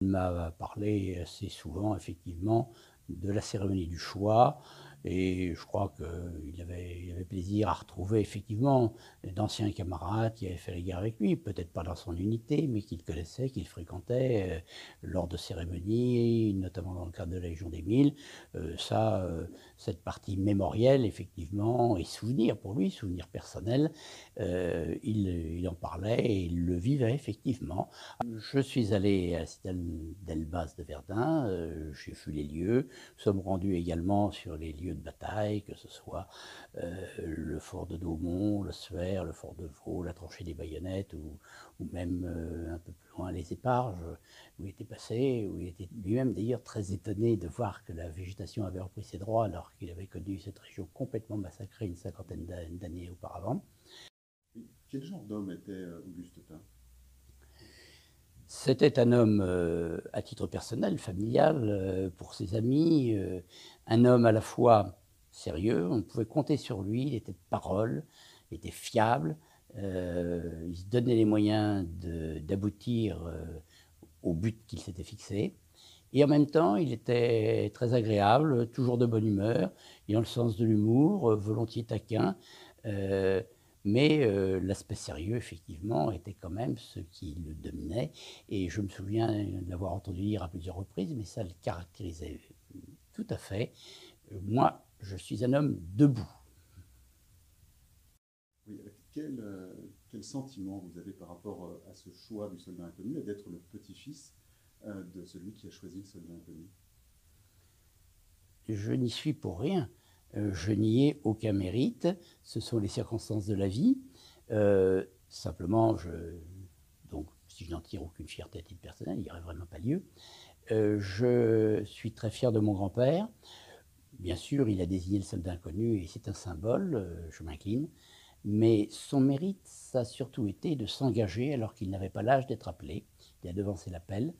Il m'a parlé assez souvent, effectivement, de la cérémonie du choix et je crois qu'il avait plaisir à retrouver effectivement d'anciens camarades qui avaient fait la guerre avec lui, peut-être pas dans son unité, mais qu'il connaissait, qu'il fréquentait lors de cérémonies, notamment dans le cadre de la Légion des Mille. Cette partie mémorielle, effectivement, et souvenir pour lui, souvenir personnel, il en parlait et il le vivait effectivement. Je suis allé à la citadelle d'Elbaz de Verdun, j'ai vu les lieux. Nous sommes rendus également sur les lieux de bataille, que ce soit le fort de Daumont, le Suaire, le fort de Vaux, la tranchée des Baïonnettes, ou même un peu plus loin les Éparges, où il était passé, où il était lui-même d'ailleurs très étonné de voir que la végétation avait repris ses droits alors qu'il avait connu cette région complètement massacrée une cinquantaine d'années auparavant. Quel genre d'homme était Auguste Tin? C'était un homme, à titre personnel, familial, pour ses amis, un homme à la fois sérieux, on pouvait compter sur lui, il était de parole, il était fiable, il se donnait les moyens d'aboutir au but qu'il s'était fixé. Et en même temps, il était très agréable, toujours de bonne humeur, ayant le sens de l'humour, volontiers taquin. euh, mais l'aspect sérieux, effectivement, était quand même ce qui le dominait. Et je me souviens de l'avoir entendu dire à plusieurs reprises, mais ça le caractérisait tout à fait. Moi, je suis un homme debout. Oui, quel sentiment vous avez par rapport à ce choix du soldat inconnu et d'être le petit-fils de celui qui a choisi le soldat inconnu? Je n'y suis pour rien. Je n'y ai aucun mérite. Ce sont les circonstances de la vie. Simplement, donc, si je n'en tire aucune fierté à titre personnel, il n'y aurait vraiment pas lieu. Je suis très fier de mon grand-père. Bien sûr, il a désigné le soldat inconnu et c'est un symbole, je m'incline. Mais son mérite, ça a surtout été de s'engager alors qu'il n'avait pas l'âge d'être appelé. Il a devancé l'appel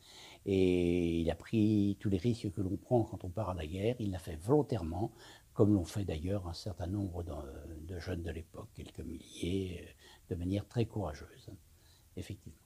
et il a pris tous les risques que l'on prend quand on part à la guerre. Il l'a fait volontairement, comme l'ont fait d'ailleurs un certain nombre de jeunes de l'époque, quelques milliers, de manière très courageuse, effectivement.